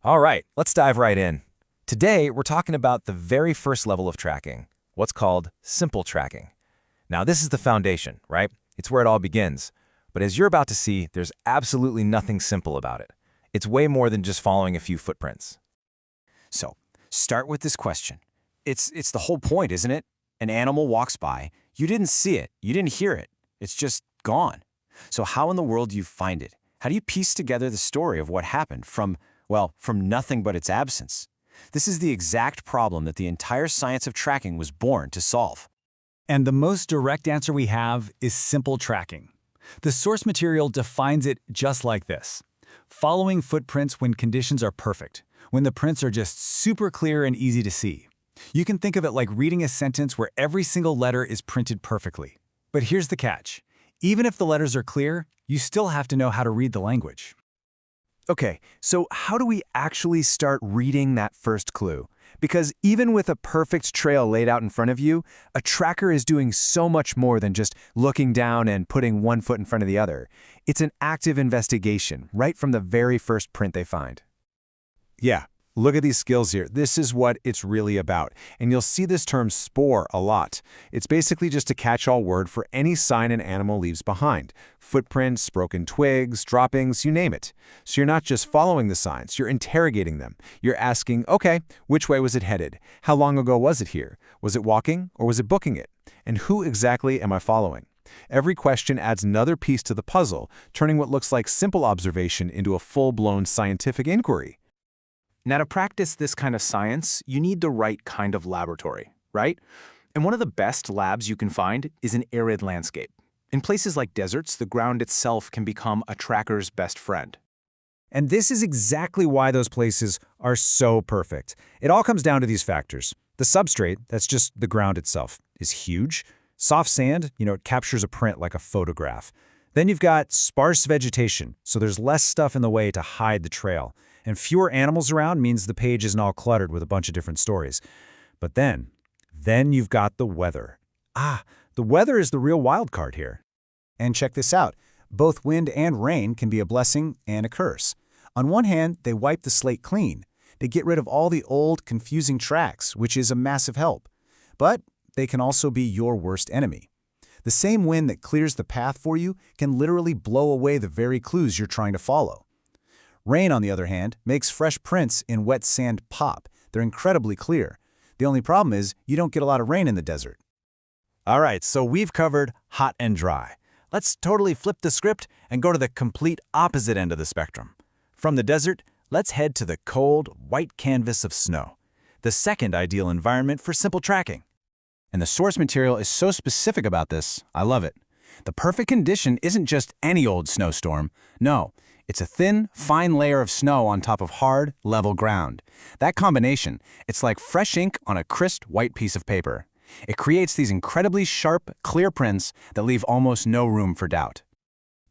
All right, let's dive right in. Today, we're talking about the very first level of tracking, what's called simple tracking. Now, this is the foundation, right? It's where it all begins. But as you're about to see, there's absolutely nothing simple about it. It's way more than just following a few footprints. So, start with this question. It's the whole point, isn't it? An animal walks by, you didn't see it, you didn't hear it, it's just gone. So how in the world do you find it? How do you piece together the story of what happened from nothing but its absence? This is the exact problem that the entire science of tracking was born to solve. And the most direct answer we have is simple tracking. The source material defines it just like this: following footprints when conditions are perfect, when the prints are just super clear and easy to see. You can think of it like reading a sentence where every single letter is printed perfectly. But here's the catch. Even if the letters are clear, you still have to know how to read the language. Okay, so how do we actually start reading that first clue? Because even with a perfect trail laid out in front of you, a tracker is doing so much more than just looking down and putting one foot in front of the other. It's an active investigation right from the very first print they find. Yeah, look at these skills here. This is what it's really about. And you'll see this term spoor a lot. It's basically just a catch-all word for any sign an animal leaves behind. Footprints, broken twigs, droppings, you name it. So you're not just following the signs, you're interrogating them. You're asking, okay, which way was it headed? How long ago was it here? Was it walking or was it booking it? And who exactly am I following? Every question adds another piece to the puzzle, turning what looks like simple observation into a full-blown scientific inquiry. Now, to practice this kind of science, you need the right kind of laboratory, right? And one of the best labs you can find is an arid landscape. In places like deserts, the ground itself can become a tracker's best friend. And this is exactly why those places are so perfect. It all comes down to these factors. The substrate, that's just the ground itself, is huge. Soft sand, it captures a print like a photograph. Then you've got sparse vegetation, so there's less stuff in the way to hide the trail. And fewer animals around means the page isn't all cluttered with a bunch of different stories. But then you've got the weather. The weather is the real wild card here. And check this out. Both wind and rain can be a blessing and a curse. On one hand, they wipe the slate clean. They get rid of all the old, confusing tracks, which is a massive help. But they can also be your worst enemy. The same wind that clears the path for you can literally blow away the very clues you're trying to follow. Rain, on the other hand, makes fresh prints in wet sand pop. They're incredibly clear. The only problem is you don't get a lot of rain in the desert. All right, so we've covered hot and dry. Let's totally flip the script and go to the complete opposite end of the spectrum. From the desert, let's head to the cold, white canvas of snow, the second ideal environment for simple tracking. And the source material is so specific about this, I love it. The perfect condition isn't just any old snowstorm. No, it's a thin, fine layer of snow on top of hard, level ground. That combination, it's like fresh ink on a crisp, white piece of paper. It creates these incredibly sharp, clear prints that leave almost no room for doubt.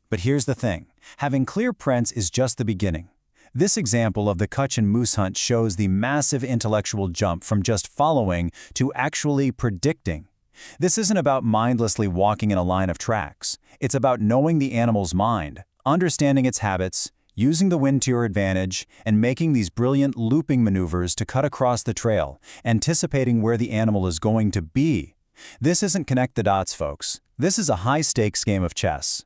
But here's the thing. Having clear prints is just the beginning. This example of the Kutch and moose hunt shows the massive intellectual jump from just following to actually predicting. This isn't about mindlessly walking in a line of tracks. It's about knowing the animal's mind, understanding its habits, using the wind to your advantage, and making these brilliant looping maneuvers to cut across the trail, anticipating where the animal is going to be. This isn't connect the dots, folks. This is a high-stakes game of chess.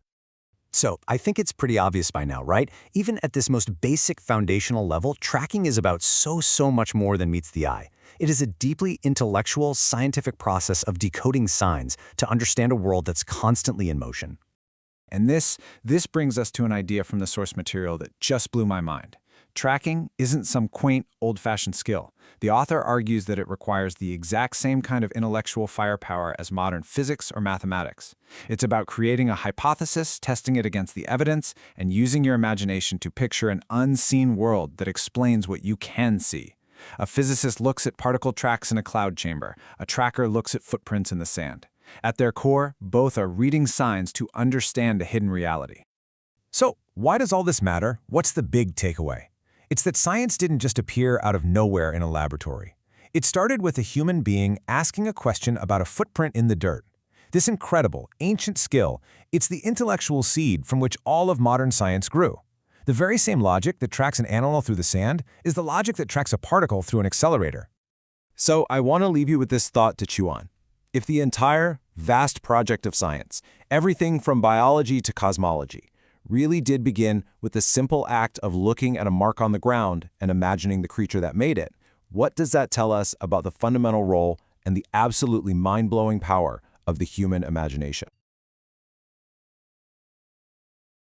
So, I think it's pretty obvious by now, right? Even at this most basic foundational level, tracking is about so much more than meets the eye. It is a deeply intellectual, scientific process of decoding signs to understand a world that's constantly in motion. And this brings us to an idea from the source material that just blew my mind. Tracking isn't some quaint, old-fashioned skill. The author argues that it requires the exact same kind of intellectual firepower as modern physics or mathematics. It's about creating a hypothesis, testing it against the evidence, and using your imagination to picture an unseen world that explains what you can see. A physicist looks at particle tracks in a cloud chamber. A tracker looks at footprints in the sand. At their core, both are reading signs to understand a hidden reality. So, why does all this matter? What's the big takeaway? It's that science didn't just appear out of nowhere in a laboratory. It started with a human being asking a question about a footprint in the dirt. This incredible, ancient skill, it's the intellectual seed from which all of modern science grew. The very same logic that tracks an animal through the sand is the logic that tracks a particle through an accelerator. So I want to leave you with this thought to chew on. If the entire, vast project of science, everything from biology to cosmology, really did begin with the simple act of looking at a mark on the ground and imagining the creature that made it, what does that tell us about the fundamental role and the absolutely mind-blowing power of the human imagination?